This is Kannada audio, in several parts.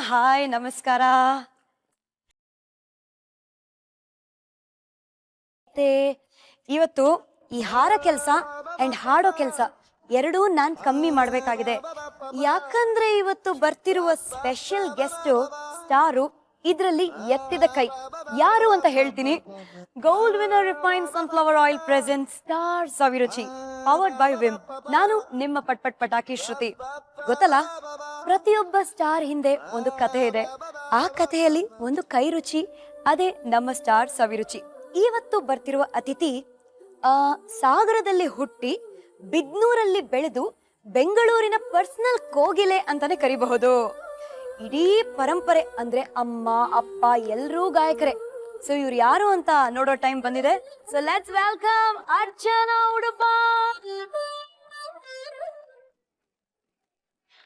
ಹಾಯ್ ನಮಸ್ಕಾರ. ಇವತ್ತು ಈ ಹಾರ ಕೆಲಸ ಅಂಡ್ ಹಾಡೋ ಕೆಲಸ ಎರಡೂ ನಾನ್ ಕಮ್ಮಿ ಮಾಡ್ಬೇಕಾಗಿದೆ. ಯಾಕಂದ್ರೆ ಇವತ್ತು ಬರ್ತಿರುವ ಸ್ಪೆಷಲ್ ಗೆಸ್ಟ್ ಸ್ಟಾರು ಇದ್ರಲ್ಲಿ ಎತ್ತಿದ ಕೈ ಯಾರು ಅಂತ ಹೇಳ್ತೀನಿ. Gold winner refined sunflower oil present star Saviruchi powered by Vim. ನಾನು ನಿಮ್ಮ ಪಟ್ ಪಟಾಕಿ ಶ್ರುತಿ. ಗೊತ್ತಲ್ಲ, ಪ್ರತಿಯೊಬ್ಬ ಸ್ಟಾರ್ ಹಿಂದೆ ಒಂದು ಕಥೆ ಇದೆ. ಆ ಕಥೆಯಲ್ಲಿ ಒಂದು ಕೈ ರುಚಿ, ಅದೇ ನಮ್ಮ ಸ್ಟಾರ್ ಸವಿರುಚಿ. ಇವತ್ತು ಬರ್ತಿರುವ ಅತಿಥಿ ಸಾಗರದಲ್ಲಿ ಹುಟ್ಟಿ ಬಿದ್ನೂರಲ್ಲಿ ಬೆಳೆದು ಬೆಂಗಳೂರಿನ ಪರ್ಸನಲ್ ಕೋಗಿಲೆ ಅಂತಾನೆ ಕರಿಬಹುದು. ಇಡೀ ಪರಂಪರೆ ಅಂದ್ರೆ ಅಮ್ಮ ಅಪ್ಪ ಎಲ್ಲರೂ ಗಾಯಕರೇ. ಸೊ ಇವ್ರು ಯಾರು ಅಂತ ನೋಡೋ ಟೈಮ್ ಬಂದಿದೆ. So let's welcome Archana Udupa.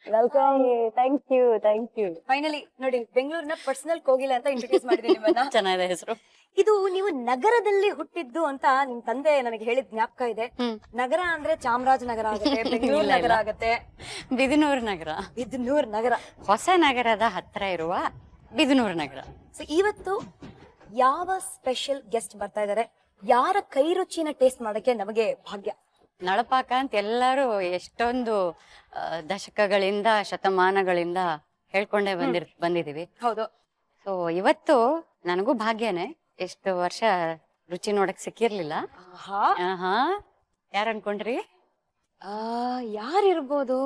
Welcome. Thank you. Finally ನೋಡಿ, ಬೆಂಗಳೂರಿನ ಪರ್ಸನಲ್ ಕೋಗಿಲೆ ಅಂತ ಇಂಟ್ರೊಡ್ಯೂಸ್ ಮಾಡಿದ್ದೀನಿ ನಿಮ್ಮನ್ನ. ಚೆನ್ನಾಗಿದೆ ಹೆಸರು. ಇದು ನೀವು ನಗರದಲ್ಲಿ ಹುಟ್ಟಿದ್ದು ಅಂತ ನಿಮ್ ತಂದೆ ನನಗೆ ಹೇಳಿದ ಜ್ಞಾಪಕ ಇದೆ. ನಗರ ಅಂದ್ರೆ ಚಾಮರಾಜನಗರ ಆಗುತ್ತೆ, ಬೆಂಗಳೂರು ನಗರ ಆಗುತ್ತೆ. ಬಿದನೂರು ನಗರ. ಬಿದನೂರು ನಗರ ಹೊಸ ನಗರದ ಹತ್ರ ಇರುವ ಬಿದನೂರು ನಗರ. ಸೊ ಇವತ್ತು ಯಾವ ಸ್ಪೆಷಲ್ ಗೆಸ್ಟ್ ಬರ್ತಾ ಇದಾರೆ, ಯಾರ ಕೈ ರುಚಿನ ಟೇಸ್ಟ್ ಮಾಡಕ್ಕೆ ನಮಗೆ ಭಾಗ್ಯ. ನಳಪಾಕ ಅಂತ ಎಲ್ಲರೂ ಎಷ್ಟೊಂದು ದಶಕಗಳಿಂದ ಶತಮಾನಗಳಿಂದ ಹೇಳ್ಕೊಂಡೇ ಬಂದಿದೀವಿ. ಹೌದು. ಸೊ ಇವತ್ತು ನನಗೂ ಭಾಗ್ಯನೇ. ಎಷ್ಟು ವರ್ಷ ರುಚಿ ನೋಡಕ್ ಸಿಕ್ಕಿರ್ಲಿಲ್ಲ. ಯಾರು ಅನ್ಕೊಂಡ್ರಿ? ಯಾರಿರ್ಬೋದು?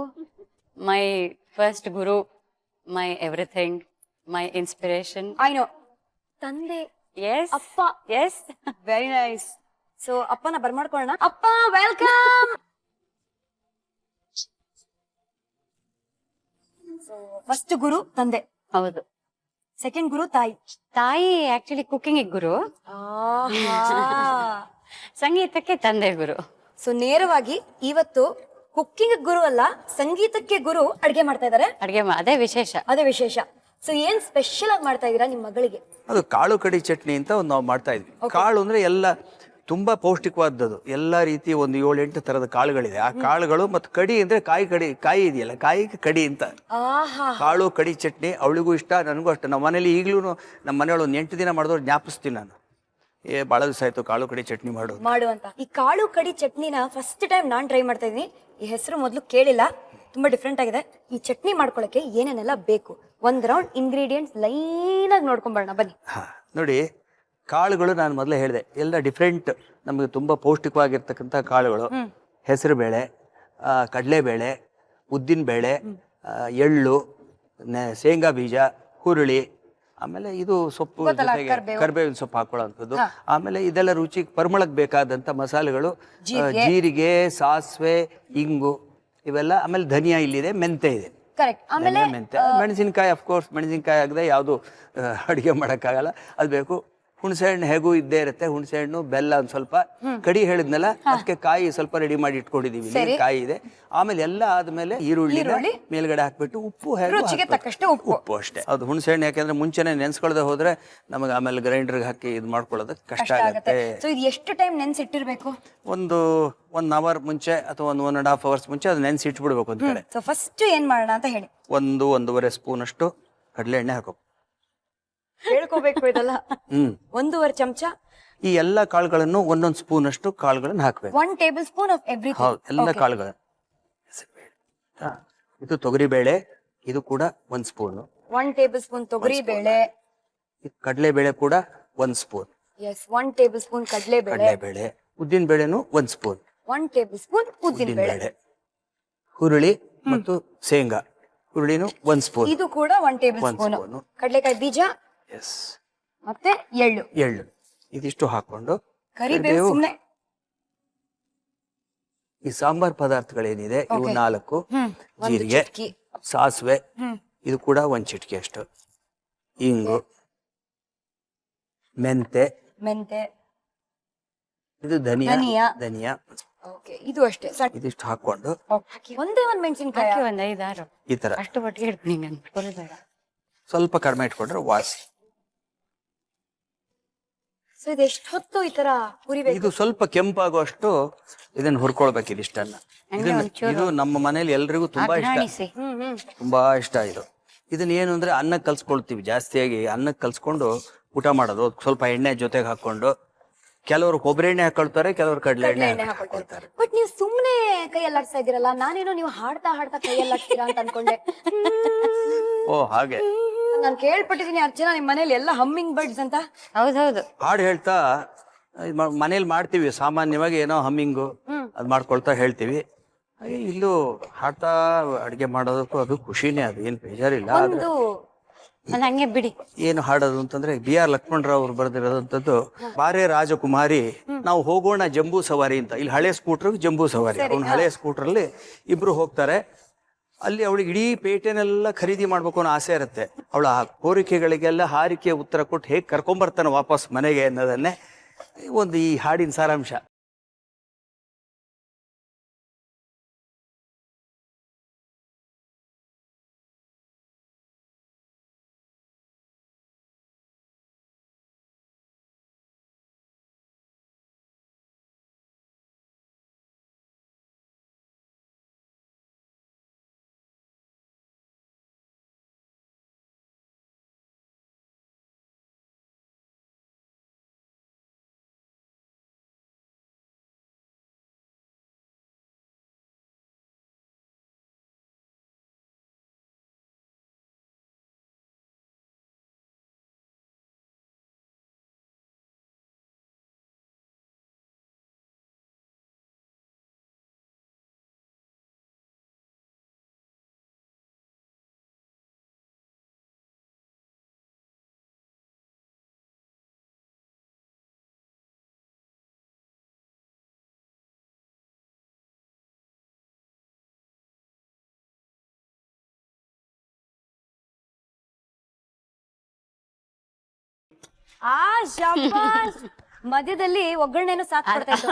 My first guru, my everything, my inspiration. I know. ತಂದೆ. ಎಸ್ ಅಪ್ಪ. ಎಸ್. Very nice. ಸೊ ಅಪ್ಪನ ಬರ್ಮಾಡ್ಕೊಳ್ಳೋಣ. ಅಪ್ಪ ವೆಲ್ಕಮ್. ಸೊ ಫಸ್ಟ್ ಗುರು ತಂದೆ. ಹೌದು. ಸೆಕೆಂಡ್ ಗುರು ತಾಯಿ. ತಾಯಿ ಆಕ್ಚುಲಿ ಕುಕಿಂಗ್ ಗುರು, ಸಂಗೀತಕ್ಕೆ ತಂದೆ ಗುರು. ಸೊ ನೇರವಾಗಿ ಇವತ್ತು ಕುಕ್ಕಿಂಗ್ ಗುರು ಅಲ್ಲ, ಸಂಗೀತಕ್ಕೆ ಗುರು ಅಡ್ಗೆ ಮಾಡ್ತಾ ಇದಾರೆ. ಅದೇ ವಿಶೇಷ. ಸೊ ಏನ್ ಸ್ಪೆಷಲ್ ಆಗಿ ಮಾಡ್ತಾ ಇದೀರಾ ನಿಮ್ಮ ಮಗಳಿಗೆ? ಅದು ಕಾಳು ಕಡಿ ಚಟ್ನಿ ಅಂತ ಒಂದು ನಾವು ಮಾಡ್ತಾ ಇದ್ವಿ. ಕಾಳು ಅಂದ್ರೆ ಎಲ್ಲ ತುಂಬಾ ಪೌಷ್ಟಿಕವಾದದ್ದು. ಎಲ್ಲ ರೀತಿ ಒಂದು 7-8 ತರದ ಕಾಳುಗಳಿದೆ. ಆ ಕಾಳುಗಳು ಮತ್ತು ಕಡಿ ಅಂದ್ರೆ ಕಾಯಿ ಇದೆಯಲ್ಲ, ಕಾಯಿಗೆ ಕಡಿ ಅಂತ. ಕಾಳು ಕಡಿ ಚಟ್ನಿ ಅವಳಿಗೂ ಇಷ್ಟ, ನನಗೂ ಅಷ್ಟ. ನಮ್ಮ ಮನೇಲಿ ಈಗ್ಲೂ ನಮ್ಮ ಮನೆಯೊಳಗೆ ಒಂದು 8 ದಿನ ಮಾಡಿದವ್ರು ಜ್ಞಾಪಿಸ್ತೀನಿ ನಾನು. ಬಹಳ ದಿವಸ ಆಯ್ತು ಕಾಳು ಕಡಿ ಚಟ್ನಿ ಮಾಡುವಂತ. ಈ ಕಾಳು ಕಡಿ ಚಟ್ನಿನ ಫಸ್ಟ್ ಟೈಮ್ ನಾನ್ ಟ್ರೈ ಮಾಡ್ತಾ ಇದೀನಿ. ಈ ಹೆಸರು ಮೊದಲು ಕೇಳಿಲ್ಲ, ತುಂಬಾ ಡಿಫ್ರೆಂಟ್ ಆಗಿದೆ. ಈ ಚಟ್ನಿ ಮಾಡ್ಕೊಳಕ್ಕೆ ಏನೇನೆಲ್ಲ ಬೇಕು, ಒಂದ್ ರೌಂಡ್ ಇಂಗ್ರೀಡಿಯೆಂಟ್ಸ್ ಲೈನ್ ಆಗಿ ನೋಡ್ಕೊಂಡ್ ಬರೋಣ ಬನ್ನಿ. ನೋಡಿ, ಕಾಳುಗಳು ನಾನು ಮೊದಲೇ ಹೇಳಿದೆ, ಎಲ್ಲ ಡಿಫ್ರೆಂಟ್, ನಮಗೆ ತುಂಬಾ ಪೌಷ್ಟಿಕವಾಗಿರ್ತಕ್ಕಂಥ ಕಾಳುಗಳು. ಹೆಸರು ಬೇಳೆ, ಕಡಲೆಬೇಳೆ, ಉದ್ದಿನ ಬೇಳೆ, ಎಳ್ಳು, ಶೇಂಗಾ ಬೀಜ, ಹುರುಳಿ, ಆಮೇಲೆ ಇದು ಸೊಪ್ಪು ಜೊತೆಗೆ ಕರಿಬೇವಿನ ಸೊಪ್ಪು ಹಾಕೊಳ್ಳುವಂಥದ್ದು. ಆಮೇಲೆ ಇದೆಲ್ಲ ರುಚಿಗೆ ಪರಿಮಳಕ್ಕೆ ಬೇಕಾದಂಥ ಮಸಾಲೆಗಳು, ಜೀರಿಗೆ, ಸಾಸಿವೆ, ಇಂಗು, ಇವೆಲ್ಲ. ಆಮೇಲೆ ಧನಿಯಾ ಇಲ್ಲಿದೆ, ಮೆಂತೆ ಇದೆ. ಮೆಂತೆ, ಮೆಣಸಿನ್ಕಾಯಿ. ಅಫ್ಕೋರ್ಸ್ ಮೆಣಸಿನ್ಕಾಯಿ ಆಗದೆ ಯಾವುದು ಅಡುಗೆ ಮಾಡೋಕ್ಕಾಗಲ್ಲ, ಅದು ಬೇಕು. ಹುಣಸೆ ಹಣ್ಣು ಹೇಗೂ ಇದ್ದೇ ಇರುತ್ತೆ. ಹುಣಸೆ ಹಣ್ಣು, ಬೆಲ್ಲ, ಒಂದು ಸ್ವಲ್ಪ. ಕಡಿ ಹೇಳಿದ್ನಲ್ಲ, ಅದಕ್ಕೆ ಕಾಯಿ ಸ್ವಲ್ಪ ರೆಡಿ ಮಾಡಿ ಇಟ್ಕೊಂಡಿದೀವಿ. ಕಾಯಿ ಇದೆ. ಆಮೇಲೆ ಎಲ್ಲ ಆದ್ಮೇಲೆ ಈರುಳ್ಳಿ ಮೇಲ್ಗಡೆ ಹಾಕ್ಬಿಟ್ಟು ಉಪ್ಪು, ಉಪ್ಪು ಅಷ್ಟೇ. ಅದು ಹುಣಸೆ ಹಣ್ಣು ಯಾಕೆಂದ್ರೆ ಮುಂಚೆನೆ ನೆನ್ಸ್ಕೊಳ್ದೆ ಹೋದ್ರೆ ನಮಗೆ ಆಮೇಲೆ ಗ್ರೈಂಡರ್ಗೆ ಹಾಕಿ ಇದು ಮಾಡ್ಕೊಳ್ಳೋದಕ್ಕೆ ಕಷ್ಟ ಆಗುತ್ತೆ. ಎಷ್ಟು ಟೈಮ್ ನೆನ್ಸಿಟ್ಟಿರ್ಬೇಕು? ಒಂದು 1 ಅವರ್ ಮುಂಚೆ ಅಥವಾ 1.5 ಅವರ್ಸ್ ಮುಂಚೆ ಅದು ನೆನ್ಸಿಟ್ಬಿಡ್ಬೇಕು ಒಂದ್ ಕಡೆ. ಫಸ್ಟ್ ಏನ್ ಮಾಡೋಣ ಅಂತ ಹೇಳಿ. 1-1.5 ಸ್ಪೂನ್ ಅಷ್ಟು ಕಡಲೆ ಎಣ್ಣೆ ಹಾಕೋ. ಹೇಳ್ಕೋಬೇಕು ಇದೆಲ್ಲ. 1.5 ಚಮಚ ಈ ಎಲ್ಲಾ ಕಾಳುಗಳನ್ನು 1 ಸ್ಪೂನ್ ಅಷ್ಟು ಕಾಳುಗಳನ್ನು ಹಾಕ್ಬೇಕು. 1 ಟೇಬಲ್ ಸ್ಪೂನ್ ಆಫ್ ಎವ್ರಿಥಿಂಗ್. ಹೌದು, ಎಲ್ಲ ಕಾಳುಗಳು. ಇದು ತೊಗರಿ ಬೇಳೆ, ಇದು ಕೂಡ 1 ಸ್ಪೂನ್. 1 ಟೇಬಲ್ ಸ್ಪೂನ್ ತೊಗರಿ ಬೇಳೆ. ಕಡಲೆ ಬೇಳೆ ಕೂಡ 1 ಸ್ಪೂನ್. ಎಸ್, 1 ಟೇಬಲ್ ಸ್ಪೂನ್ ಕಡಲೆ ಬೇಳೆ. ಉದ್ದಿನ ಬೇಳೆನು 1 ಸ್ಪೂನ್. 1 ಟೇಬಲ್ ಸ್ಪೂನ್ ಉದ್ದಿನ ಬೇಳೆ. ಹುರುಳಿ ಮತ್ತು ಶೇಂಗಾ, ಹುರುಳಿನು 1 ಸ್ಪೂನ್. ಇದು ಕೂಡ 1 ಟೇಬಲ್ ಸ್ಪೂನ್. ಕಡಲೆಕಾಯಿ ಬೀಜ, ಮತ್ತೆ ಎಳ್ಳು ಇದಿಷ್ಟು ಹಾಕೊಂಡು, ಕರಿಬೇವು ಸುಮ್ನೆ. ಈ ಸಾಂಬಾರ್ ಪದಾರ್ಥಗಳೇನಿದೆ ಇವು 4. ಜೀರಿಗೆ, ಸಾಸಿವೆ, ಇದು ಕೂಡ 1 ಚಿಟಿಕೆ ಅಷ್ಟು. ಇಂಗು, ಮೆಂತೆ, ಇದು ಧನಿಯಾ. ಇದು ಅಷ್ಟೇ. ಇದಿಷ್ಟು ಹಾಕೊಂಡು ಒಂದೇ 1 ಮೆಣಸಿನಕಾಯಿ, 1 5-6 ಈ ತರ ಅಷ್ಟು ಒಟ್ಟಿಗೆ ಇಡ್ತೀನಿ. ಸ್ವಲ್ಪ ಕಡಿಮೆ ಇಟ್ಕೊಂಡ್ರೆ ವಾಸಿ. ಇದೆಷ್ಟು ಹೊತ್ತು ಈ ತರ ಹುರಿಬೇಕು? ಇದು ಸ್ವಲ್ಪ ಕೆಂಪಾಗುವಷ್ಟು ಇದನ್ನ ಹುರ್ಕೊಳ್ಬೇಕು. ಇದಿಷ್ಟನ್ನ. ಇದು ನಮ್ಮ ಮನೇಲಿ ಎಲ್ರಿಗೂ ತುಂಬಾ ಇಷ್ಟ, ತುಂಬಾ ಇಷ್ಟ ಇದು. ಇದನ್ನ ಏನು ಅಂದ್ರೆ ಅನ್ನಕ್ಕೆ ಕಲ್ಸ್ಕೊಳ್ತೀವಿ, ಜಾಸ್ತಿಯಾಗಿ ಅನ್ನಕ್ಕೆ ಕಲ್ಸ್ಕೊಂಡು ಊಟ ಮಾಡೋದು. ಸ್ವಲ್ಪ ಎಣ್ಣೆ ಜೊತೆಗೆ ಹಾಕೊಂಡು, ಕೆಲವರು ಕೊಬ್ಬರಿ ಎಣ್ಣೆ ಹಾಕೊಳ್ತಾರೆ, ಕೆಲವರು ಕಡಲೆ ಎಣ್ಣೆ ಹಾಕೊಳ್ತಾರೆ. ಬಟ್ ನೀವು ಸುಮ್ನೆ ಕೈ ಅಲ್ಲಾಡ್ಸ್ತಾ ಇದೀರಲ್ಲ, ನಾನೇನೋ ನೀವು ಹಾಡ್ತಾ ಹಾಡ್ತಾ ಕೈ ಅಲ್ಲಾಡ್ತೀರಾ ಅಂತ ಅನ್ಕೊಂಡೆ. ಓ ಹಾಗೆ. ನಾನು ಕೇಳ್ಪಟ್ಟಿದೀನಿ ಅರ್ಚನಾ ನಿಮ್ ಮನೇಲಿ ಎಲ್ಲ ಹಮ್ಮಿಂಗ್ ಬರ್ಡ್ಸ್ ಅಂತ. ಹೌದೌದು. ಹಾಡು ಹೇಳ್ತಾ ಮನೇಲಿ ಮಾಡ್ತೀವಿ ಸಾಮಾನ್ಯವಾಗಿ, ಏನೋ ಹಮ್ಮಿಂಗು ಅದ್ ಮಾಡ್ಕೊಳ್ತಾ ಹೇಳ್ತೀವಿ. ಹಾಗೆ ಇಲ್ಲೂ ಹಾಡ್ತಾ ಅಡಿಗೆ ಮಾಡೋದಕ್ಕೂ ಅದು ಖುಷಿನೇ, ಅದು ಏನ್ ಬೇಜಾರಿಲ್ಲ. ಆದ್ರೆ ಒಂದ್ ಹಂಗೆ ಬಿಡಿ. ಏನು ಹಾಡೋದು ಅಂತಂದ್ರೆ BR ಲಕ್ಷ್ಮಣರಾವ್ ಅವ್ರು ಬರೆದಿರೋದಂಥದ್ದು, ಬಾರೆ ರಾಜಕುಮಾರಿ ನಾವು ಹೋಗೋಣ ಜಂಬೂ ಸವಾರಿ ಅಂತ. ಇಲ್ಲಿ ಹಳೆ ಸ್ಕೂಟರ್ ಜಂಬೂ ಸವಾರಿ, ಅವ್ನ ಹಳೆ ಸ್ಕೂಟರ್ ಅಲ್ಲಿ ಇಬ್ರು ಹೋಗ್ತಾರೆ. ಅಲ್ಲಿ ಅವಳಿಗೆ ಇಡೀ ಪೇಟೆನೆಲ್ಲ ಖರೀದಿ ಮಾಡ್ಬೇಕು ಅನ್ನೋ ಆಸೆ ಇರುತ್ತೆ. ಅವಳ ಕೋರಿಕೆಗಳಿಗೆಲ್ಲ ಹಾರಿಕೆ ಉತ್ತರ ಕೊಟ್ಟು ಹೇಗೆ ಕರ್ಕೊಂಬರ್ತಾನೆ ವಾಪಸ್ ಮನೆಗೆ ಅನ್ನೋದನ್ನೇ ಒಂದು ಈ ಹಾಡಿನ ಸಾರಾಂಶ. ಆ ಶಾಬಾಸ್. ಮಧ್ಯದಲ್ಲಿ ಒಗ್ಗರಣೆನು ಸಾಥ್ ಕೊಡ್ತಾ ಇತ್ತು.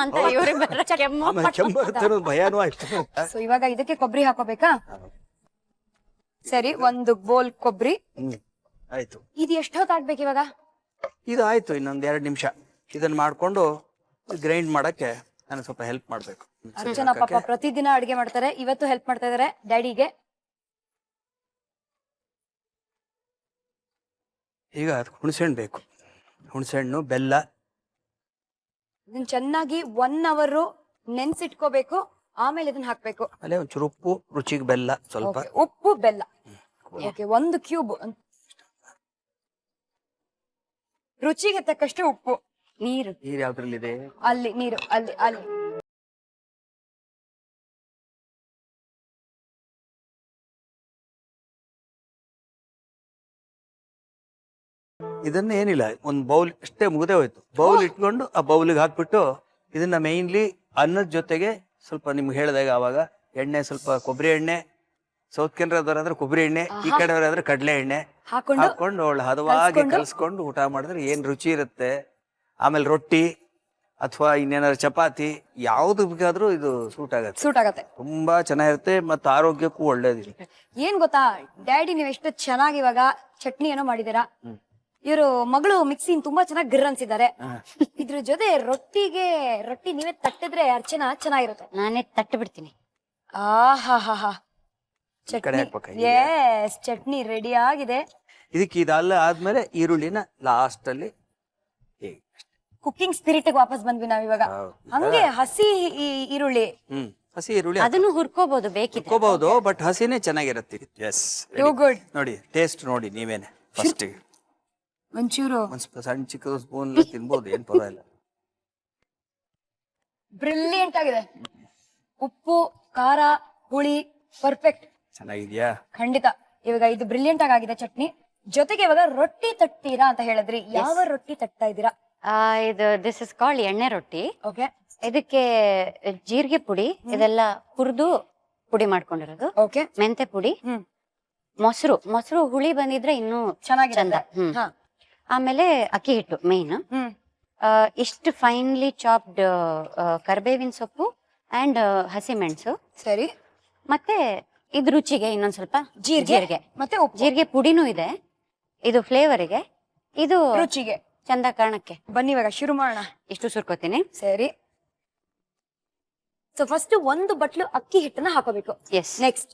ಅಂತ ಇವ್ರಿಗೆ ಬರೋ ಕೆಮ್ಮು. ಆಮೇಲೆ ಕೆಮ್ಮು ಬರುತ್ತೆ ಅನ್ನೋದು ಭಯಾನೂ ಆಯ್ತು. ಸೊ ಇವಾಗ ಇದಕ್ಕೆ ಕೊಬ್ಬರಿ ಹಾಕೋಬೇಕಾ? ಸರಿ, ಒಂದು ಬೋಲ್ ಕೊಬ್ಬರಿ ಆಯ್ತು. ಇದು ಎಷ್ಟೊತ್ತು ಆಗ್ಬೇಕು ಇವಾಗ? ಇದು ಆಯ್ತು, ಇನ್ನೊಂದ್ 2 ನಿಮಿಷ. ಇದನ್ನ ಮಾಡ್ಕೊಂಡು ಗ್ರೈಂಡ್ ಮಾಡಕ್ಕೆ ನಾನು ಸ್ವಲ್ಪ ಹೆಲ್ಪ್ ಮಾಡ್ಬೇಕು. ಅರ್ಚನಾ ಪಾಪ ಪ್ರತಿದಿನ ಅಡಿಗೆ ಮಾಡ್ತಾರೆ, ಇವತ್ತು ಹೆಲ್ಪ್ ಮಾಡ್ತಾ ಇದಾರೆ ಡ್ಯಾಡಿಗೆ. ಈಗ ಹುಣಸೆಹಣ್ಣು ಬೇಕು, ಹುಣಸೆಹಣ್ಣು, ಬೆಲ್ಲ. ಇದನ್ನ ಚೆನ್ನಾಗಿ 1 hour ನೆನ್ಸಿಟ್ಕೋಬೇಕು, ಆಮೇಲೆ ಇದನ್ನ ಹಾಕ್ಬೇಕು. ಆಮೇಲೆ ಒಂಚೂರು ಉಪ್ಪು, ರುಚಿಗೆ ಬೆಲ್ಲ ಸ್ವಲ್ಪ. ಉಪ್ಪು ಬೆಲ್ಲ. Okay, 1 cube. ರುಚಿಗೆ ತಕ್ಕಷ್ಟು ಉಪ್ಪು. ನೀರು. ನೀರು ಯಾವ್ದ್ರಲ್ಲಿದೆ? ಅಲ್ಲಿ ನೀರು, ಅಲ್ಲಿ ಅಲ್ಲಿ. ಇದನ್ನ ಏನಿಲ್ಲ, ಒಂದು ಬೌಲ್ ಅಷ್ಟೇ ಮುಗ್ದೇ ಹೋಯ್ತು. ಬೌಲ್ ಇಟ್ಕೊಂಡು ಆ ಬೌಲಿಗೆ ಹಾಕ್ಬಿಟ್ಟು ಇದನ್ನ ಮೇನ್ಲಿ ಅನ್ನದ ಜೊತೆಗೆ ಸ್ವಲ್ಪ ನಿಮ್ಗೆ ಹೇಳಿದಾಗ ಆವಾಗ ಎಣ್ಣೆ, ಸ್ವಲ್ಪ ಕೊಬ್ಬರಿ ಎಣ್ಣೆ, ಸೌತ್ ಕೆನರಾದವ್ರಾದ್ರೆ ಕೊಬ್ಬರಿ ಎಣ್ಣೆ, ಈ ಕಡೆಯವರಾದ್ರೆ ಕಡಲೆ ಎಣ್ಣೆ ಹಾಕೊಂಡು ಅವಳು ಹದವಾಗಿ ಕಲ್ಸ್ಕೊಂಡು ಊಟ ಮಾಡಿದ್ರೆ ಏನ್ ರುಚಿ ಇರುತ್ತೆ. ಆಮೇಲೆ ರೊಟ್ಟಿ ಅಥವಾ ಇನ್ನೇನಾದ್ರು ಚಪಾತಿ ಯಾವ್ದು ಬೇಕಾದ್ರೂ ಇದು ಸೂಟ್ ಆಗತ್ತೆ. ತುಂಬಾ ಚೆನ್ನಾಗಿರುತ್ತೆ ಮತ್ತು ಆರೋಗ್ಯಕ್ಕೂ ಒಳ್ಳೇದಿದೆ. ಏನ್ ಗೊತ್ತಾ ಡ್ಯಾಡಿ, ನೀವ್ ಎಷ್ಟು ಚೆನ್ನಾಗಿ ಇವಾಗ ಚಟ್ನಿ ಏನೋ ಮಾಡಿದೀರಾ. ಇವರು ಮಗಳು ಮಿಕ್ಸಿ ತುಂಬಾ ಚೆನ್ನಾಗಿ ಗಿರ್ ಅನ್ಸಿದ್ದಾರೆ. ಇದ್ರ ಜೊತೆ ರೊಟ್ಟಿ ನೀವೇ ತಟ್ಟಿದ್ರೆ ಅರ್ಚನಾ ಚೆನ್ನಾಗಿರುತ್ತೆ. ನಾನೇ ತಟ್ಟು ಬಿಡ್ತೀನಿ. ಆಹಾ, ಚಟ್ನಿ ರೆಡಿ ಆಗಿದೆ. ಇದಕ್ಕೆ ಇದೆಲ್ಲ ಆದ್ಮೇಲೆ ಈರುಳ್ಳಿನ ಲಾಸ್ಟ್ ಅಲ್ಲಿ ಕುಕಿಂಗ್ ಸ್ಪಿರಿಟ್ ವಾಪಸ್ ಬಂದ್ವಿ ನಾವ್ ಇವಾಗ. ಹಂಗೆ ಹಸಿ ಈರುಳ್ಳಿ, ಹಸಿ ಈರುಳ್ಳಿ ಅದನ್ನು ಹುರ್ಕೋಬಹುದು, ಬೇಕಿದ್ರೆ ಹುರ್ಕೋಬಹುದು, ಬಟ್ ಹಸಿನೇ ಚೆನ್ನಾಗಿರುತ್ತೆ. S, good. ನೋಡಿ ಟೇಸ್ಟ್ ನೋಡಿ ನೀವೇನೆ. ಫಸ್ಟ್ ಒಂಚೂರು ಸಣ್ಣ ಚಿಕ್ಕ ಸ್ಪೂನ್ ತಿನ್ಬೋದು, ಏನ್ ಪರವಾಗಿಲ್ಲ. ಬ್ರಿಲಿಯಂಟ್ ಆಗಿದೆ. ಉಪ್ಪು, ಖಾರ, ಹುಳಿ ಪರ್ಫೆಕ್ಟ್. ಚೆನ್ನಾಗಿದ್ಯಾ? ಖಂಡಿತ. ಇವಾಗ ಇದು ಬ್ರಿಲಿಯಂಟ್ ಆಗಿದೆ ಚಟ್ನಿ. ಜೊತೆಗೆ ಇವಾಗ ರೊಟ್ಟಿ ತಟ್ತೀರಾ ಅಂತ ಹೇಳಿದ್ರಿ, ಯಾವ ರೊಟ್ಟಿ ತಟ್ತಾ ಇದ್ದೀರಾ? ಇದು ದಿಸ್ ಇಸ್ ಕಾಲ್ಡ್ ಎಣ್ಣೆ ರೊಟ್ಟಿ. ಓಕೆ. ಇದಕ್ಕೆ ಜೀರಿಗೆ ಪುಡಿ ಇದೆಲ್ಲ ಹುರಿದು ಪುಡಿ ಮಾಡ್ಕೊಂಡಿರೋದು. ಓಕೆ. ಮೆಂತೆ ಪುಡಿ, ಮೊಸರು ಹುಳಿ ಬಂದಿದ್ರೆ ಇನ್ನೂ ಚೆನ್ನಾಗಿ ಚಂದ. ಆಮೇಲೆ ಅಕ್ಕಿ ಹಿಟ್ಟು ಮೇನ್. ಇಷ್ಟು ಫೈನ್ಲಿ ಚಾಪ್ಡ್ ಕರ್ಬೇವಿನ ಸೊಪ್ಪು ಅಂಡ್ ಹಸಿ ಮೆಣಸು. ಸರಿ. ಮತ್ತೆ ಇದು ರುಚಿಗೆ ಇನ್ನೊಂದ್ ಸ್ವಲ್ಪ ಜೀರಿಗೆ, ಮತ್ತೆ ಜೀರಿಗೆ ಪುಡಿನೂ ಇದೆ. ಇದು ಫ್ಲೇವರಿಗೆ, ಇದು ರುಚಿಗೆ, ಚಂದ ಕಾರಣಕ್ಕೆ. ಬನ್ನಿ ಇವಾಗ ಶುರು ಮಾಡೋಣ. ಇಷ್ಟು ಸುರ್ಕೋತೀನಿ. ಸರಿ. ಸೊ ಫಸ್ಟ್ 1 ಬಟ್ಲು ಅಕ್ಕಿ ಹಿಟ್ಟನ್ನ ಹಾಕೋಬೇಕು. ಎಸ್. ನೆಕ್ಸ್ಟ್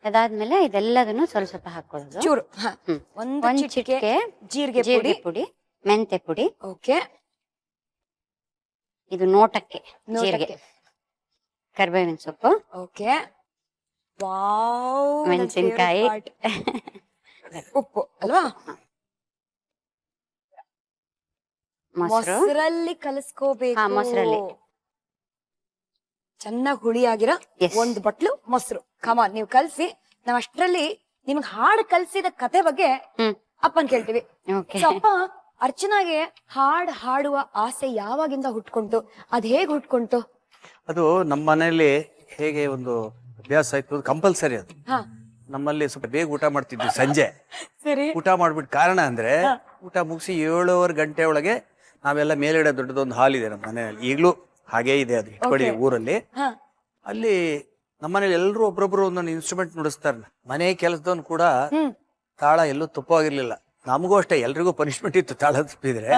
ಅದಾದ್ಮೇಲೆ ಇದೆಲ್ಲದನ್ನು ಸ್ವಲ್ಪ ಸ್ವಲ್ಪ ಹಾಕೊಳ್ಳೋದು. ಚೂರು ಹ್ಮ್. ಒಂದು ಒಂದ್ ಚಿಟಿಕೆ ಚಿಟಿಕೆ ಜೀರಿಗೆ ಜೀರಿಗೆ ಪುಡಿ. ಪುಡಿ, ಮೆಂತೆ ಪುಡಿ, ಓಕೆ, ಇದು ನೋಟಕ್ಕೆ ಜೀರಿಗೆ, ನೋಟಕ್ಕೆ. ಕರಿಬೇವಿನ ಸೊಪ್ಪು, ಓಕೆ, ವಾವ್, ನನ್ನ ಮೆಣಸಿನ್ಕಾಯಿ, favorite part. ಉಪ್ಪು ಅಲ್ವಾ? ಮೊಸರು. ಮೊಸರಲ್ಲಿ ಕಲಸ್ಕೋಬೇಕು. ಹಾ, ಮೊಸರಲ್ಲಿ. ಚೆನ್ನಾಗಿ ಹುಳಿ ಆಗಿರೋ Yes. ಒಂದು ಬಟ್ಲು ಮೊಸರು. ಕಮಾನ್, ನೀವು ಕಲ್ಸಿ. ನಾವ್ ಅಷ್ಟ್ರಲ್ಲಿ ನಿಮ್ಗೆ ಹಾಡು ಕಲ್ಸಿದ ಕತೆ ಬಗ್ಗೆ ಹ್ಮ್. ಅಪ್ಪನ್ ಕೇಳ್ತೀವಿ. ಓಕೆ. So, ಅಪ್ಪ, ಅರ್ಚನಾಗೆ ಹಾಡ್ ಹಾಡುವ ಆಸೆ ಯಾವಾಗಿಂದ ಹುಟ್ಕೊಂತು? ಅದ್ ಹೇಗ್ ಹುಟ್ಕೊಂತು? ಅದು ನಮ್ಮ ಮನೆಯಲ್ಲಿ ಹೇಗೆ ಒಂದು ಅಭ್ಯಾಸ ಆಯ್ತು, ಕಂಪಲ್ಸರಿ ಅದು. ಹಾ, ನಮ್ಮಲ್ಲಿ ಸ್ವಲ್ಪ ಬೇಗ ಊಟ ಮಾಡ್ತಿದ್ವಿ ಸಂಜೆ. ಸರಿ. ಊಟ ಮಾಡ್ಬಿಟ್ಟು ಕಾರಣ ಅಂದ್ರೆ ಊಟ ಮುಗಿಸಿ 7:15 ಗಂಟೆ ಒಳಗೆ ನಾವೆಲ್ಲ ಮೇಲ್ಗಡೆ ದೊಡ್ಡದೊಂದು ಹಾಲ್ ಇದೆ ನಮ್ಮ ಮನೆಯಲ್ಲಿ, ಈಗಲೂ ಹಾಗೇ ಇದೆ, ಅದು ಇಟ್ಕೊಂಡಿದೆ ಊರಲ್ಲಿ. ಹಾ, ಅಲ್ಲಿ ನಮ್ಮನೇಲಿ ಎಲ್ಲರೂ ಒಬ್ರೊಬ್ರು ಒಂದೊಂದು ಇನ್ಸ್ಟ್ರೂಮೆಂಟ್ ನುಡಿಸ್ತಾರೆ. ಮನೆ ಕೆಲಸದವನು ಕೂಡ ಹ್ಮ್, ತಾಳ ಎಲ್ಲೂ ತಪ್ಪವಾಗಿರ್ಲಿಲ್ಲ. ನಮಗೂ ಅಷ್ಟೇ, ಎಲ್ರಿಗೂ ಪನಿಷ್ಮೆಂಟ್ ಇತ್ತು ತಾಳ ತಪ್ಪಿದ್ರೆ.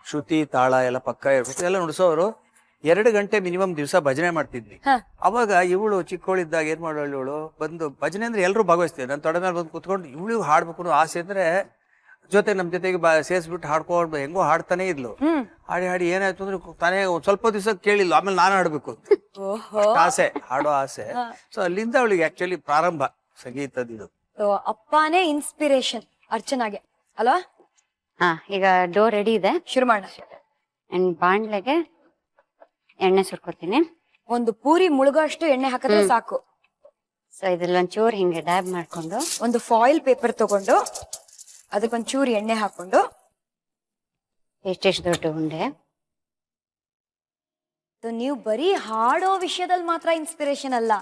ಶ್ರುತಿ ತಾಳ ಎಲ್ಲ ಪಕ್ಕ ಇರ್ಬೇಕು, ಎಲ್ಲ ನುಡಿಸೋರು. 2 ಗಂಟೆ ಮಿನಿಮಮ್ ದಿವಸ ಭಜನೆ ಮಾಡ್ತಿದ್ವಿ. ಹಾ. ಅವಾಗ ಇವಳು ಚಿಕ್ಕವಳಿದ್ದಾಗ ಏನ್ ಮಾಡೋಳು, ಇವಳು ಬಂದು ಭಜನೆ ಅಂದ್ರೆ ಎಲ್ಲರೂ ಭಾಗವಹಿಸ್ತೀವಿ. ನಾನು ತೊಡೆ ಮೇಲೆ ಬಂದು ಕುತ್ಕೊಂಡು ಇವಳಿಗೂ ಹಾಡ್ಬೇಕು ಅನ್ನೋ ಆಸೆ ಅಂದ್ರೆ ಜೊತೆ ನಮ್ ಜೊತೆಗೆ ಸೇರಿಸ್ಬಿಟ್ಟು ಹಾಡ್ಕೊಂಡು ಹೆಂಗೋ ಹಾಡ್ತಾನೆ ಇದ್ಲು. ಹ್ಮ್. ಹಾಡಿ ಹಾಡಿ ಏನಾಯ್ತು ಅಂದ್ರೆ ತಾನೇ ಒಂದ್ ಸ್ವಲ್ಪ ದಿವಸ ಕೇಳಿಲ್ಲ, ಆಮೇಲೆ ನಾನು ಹಾಡ್ಬೇಕು ಓಹೋ. ಅಷ್ಟ್ ಆಸೆ, ಹಾಡೋ ಆಸೆ. ಸೊ ಅಲ್ಲಿಂದ ಅವಳಿಗೆ ಆಕ್ಚುಲಿ ಪ್ರಾರಂಭ ಸಂಗೀತದಿದು. So, ಅಪ್ಪನೇ ಇನ್ಸ್ಪಿರೇಷನ್ ಅರ್ಚನಾಗೆ ಅಲ್ವಾ? ಹಾ, ಈಗ ಡೋ ರೆಡಿ ಇದೆ. ಶುರು ಮಾಡೋಣ. ಅಂಡ್ ಬಾಣ್ಲೆಗೆ ಎಣ್ಣೆ ಸುರ್ಕೋತೀನಿ. ಒಂದು ಪೂರಿ ಮುಳುಗೋಷ್ಟು ಎಣ್ಣೆ ಹಾಕಿದ್ರೆ ಸಾಕು. ಸೊ ಇದ್ರಲ್ಲಿ ಒಂಚೂರು ಹಿಂಗೆ ಡ್ಯಾಬ್ ಮಾಡ್ಕೊಂಡು ಒಂದು ಫಾಯಿಲ್ ಪೇಪರ್ ತಗೊಂಡು ಅದಕ್ಕೊಂಚೂರು ಎಣ್ಣೆ ಹಾಕೊಂಡು, ಎಷ್ಟೆಷ್ಟು ದೊಡ್ಡ ಉಂಡೆ. ನೀವು ಬರೀ ಹಾಡೋ ವಿಷಯದಲ್ಲಿ ಮಾತ್ರ ಇನ್ಸ್ಪಿರೇಷನ್ ಅಲ್ಲ,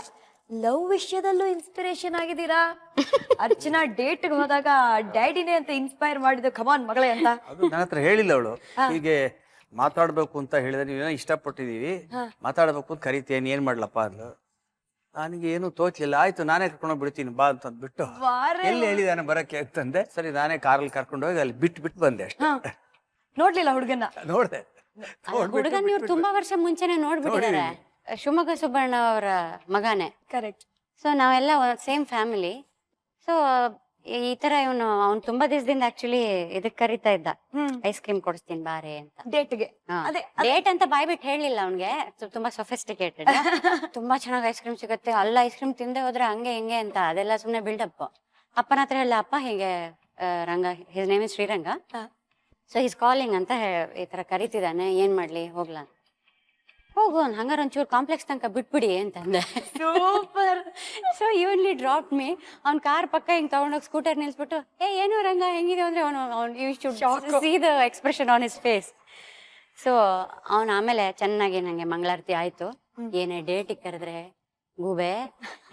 ಲವ್ ವಿಷಯದಲ್ಲೂ ಇನ್ಸ್ಪಿರೇಷನ್ ಆಗಿದ್ದೀರಾ. ಅರ್ಚನಾ ಡೇಟ್ ಹೋದಾಗ ಡ್ಯಾಡಿನೇ ಅಂತ ಇನ್ಸ್ಪೈರ್ ಮಾಡಿದ್ದು, ಕಮಾನ್ ಮಗಳೇ ಅಂತ. ಅದು ನನ್ನ ಹತ್ರ ಹೇಳಿಲ್ಲ ಅವಳು. ಹೀಗೆ ಮಾತಾಡ್ಬೇಕು ಅಂತ ಹೇಳಿದ್ರೆ, ನೀವೇನೋ ಇಷ್ಟಪಟ್ಟಿದೀವಿ, ಮಾತಾಡ್ಬೇಕು ಅಂತ ಕರಿತೇನೆ, ಏನ್ ಮಾಡ್ಲಪ್ಪ ಅಂದ್ಲು. ನನಗೆ ಏನು ತೋಚ್ಲಿಲ್ಲ. ಆಯ್ತು, ನಾನೇ ಕರ್ಕೊಂಡು ಬಿಡ್ತೀನಿ ಬಾ ಅಂತ ಅಂದ್ಬಿಟ್ಟು, ಎಲ್ಲಿ ಹೇಳಿದಾನೆ ಬರಕ್ಕೆ ಅಂತಂದೆ. ಸರಿ, ನಾನೇ ಕಾರಲ್ಲಿ ಕರ್ಕೊಂಡು ಹೋಗಿ ಅಲ್ಲಿ ಬಿಟ್ಟು ಬಂದೆ ಅಷ್ಟೇ. ನೋಡ್ಲಿಲ್ಲ ಹುಡುಗನ? ನೋಡ್ದೆ. ಹುಡುಗನ್ ಇವ್ರು ತುಂಬಾ ವರ್ಷ ಮುಂಚೆನೆ ನೋಡ್ಬಿಟ್ಟಿದ್ದಾರೆ. ಶಿವಮೊಗ್ಗ ಸುಬ್ಬಣ್ಣ ಅವರ ಮಗನೇ. ಕರೆಕ್ಟ್. ಸೊ ನಾವೆಲ್ಲ ಸೇಮ್ ಫ್ಯಾಮಿಲಿ. ಸೊ ಈ ತರ ಅವ್ನು ತುಂಬಾ ದಿವಸದಿಂದ ಆಕ್ಚುಲಿ ಇದಕ್ ಕರಿತಾ ಇದ್ದ, ಐಸ್ ಕ್ರೀಮ್ ಕೊಡಿಸ್ತೀನಿ ಬಾರೆ ಅಂತ. ಡೇಟ್ಗೆ ಅದೇ ಡೇಟ್ ಅಂತ ಬಾಯ್ಬಿಟ್ಟು ಹೇಳಿಲ್ಲ ಅವ್ನ್ಗೆ, ತುಂಬಾ ಸೊಫಿಸ್ಟಿಕೇಟೆಡ್. ತುಂಬಾ ಚೆನ್ನಾಗಿ ಐಸ್ ಕ್ರೀಮ್ ಸಿಗುತ್ತೆ, ಅಲ್ಲ ಐಸ್ ಕ್ರೀಮ್ ತಿಂದೆ ಹೋದ್ರೆ ಹಂಗೆ ಹಿಂಗೆ ಅಂತ, ಅದೆಲ್ಲ ಸುಮ್ನೆ ಬಿಲ್ಡಪ್. ಅಪ್ಪನ ಹತ್ರ ಹೇಳ, ಅಪ್ಪ ಹೀಗೆ Ranga, his name is Shriranga, so his calling ಅಂತ ಈ ತರ ಕರಿತಿದ್ದಾನೆ, ಏನ್ ಮಾಡ್ಲಿ, ಹೋಗ್ಲಾ, ಹೋಗು ಹಂಗಾರ ಒಂಚೂರು ಕಾಂಪ್ಲೆಕ್ಸ್ ತನಕ ಬಿಟ್ಬಿಡಿ ಅಂತಂದೆ. ಸೂಪರ್. So ಇವನ್ಲಿ drop me. ಅವ್ನ ಕಾರ್ ಪಕ್ಕ ಹಿಂಗ್ ತಗೊಂಡೋಗಿ ಸ್ಕೂಟರ್ ನಿಲ್ಸ್ಬಿಟ್ಟು, ಏನು ರಂಗ ಹೆಂಗಿದೆ ಅಂದ್ರೆ ಅವನು see the expression on his face. So ಅವನು ಆಮೇಲೆ ಚೆನ್ನಾಗಿ ನಂಗೆ ಮಂಗಳಾರತಿ ಆಯ್ತು, ಏನೇ ಡೇಟಿಗೆ ಕರೆದ್ರೆ ಗೂಬೆ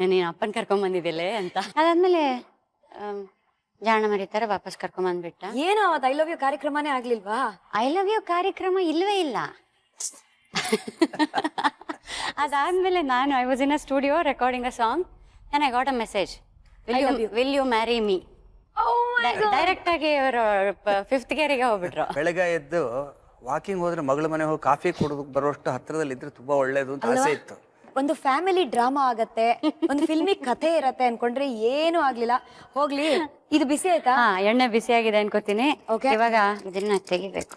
ನೀನ್ ಅಪ್ಪನ್ ಕರ್ಕೊಂಡ್ ಬಂದಿದ್ದಿಲ್ಲೇ ಅಂತ. ಅದಾದ್ಮೇಲೆ ಜಾಣ ಮರಿತಾರ ವಾಪಸ್ ಕರ್ಕೊಂಡ್ ಬಂದ್ಬಿಟ್ಟ. ಏನು ಅವತ್ತು ಐ ಲವ್ ಯು ಕಾರ್ಯಕ್ರಮನೇ ಆಗ್ಲಿಲ್ವಾ? ಐ ಲವ್ ಯು ಕಾರ್ಯಕ್ರಮ ಇಲ್ವೇ ಇಲ್ಲ. ಅದಾದ್ಮೇಲೆ ನಾನು I was in a studio recording a song, and I got a message, will you marry me. Direct ಆಗಿ ಇವರು 5th ಗೇರಿಗೆ ಹೋಗ್ಬಿಟ್ರು. ಬೆಳಗ್ಗೆ ಎದ್ದು ವಾಕಿಂಗ್ ಹೋದ್ರೆ ಮಗಳ ಮನೆ ಹೋಗಿ ಕಾಫಿ ಕುಡಿದು ಬರೋಷ್ಟು ಹತ್ರದಲ್ಲಿ ಇದ್ರೆ ತುಂಬಾ ಒಳ್ಳೇದು ಅಂತ ಆಸೆ ಇತ್ತು. ಒಂದು ಫ್ಯಾಮಿಲಿ ಡ್ರಾಮಾ ಆಗತ್ತೆ, ಒಂದು ಫಿಲ್ಮಿ ಕಥೆ ಇರತ್ತೆ ಅನ್ಕೊಂಡ್ರೆ ಏನು ಆಗ್ಲಿಲ್ಲ. ಹೋಗ್ಲಿ, ಇದು ಬಿಸಿ ಆಯ್ತಾ? ಹಾ, ಎಣ್ಣೆ ಬಿಸಿ ಆಗಿದೆ ಅನ್ಕೋತೀನಿ. ಇವಾಗ ಇದನ್ನ ತೆಗಿಬೇಕು.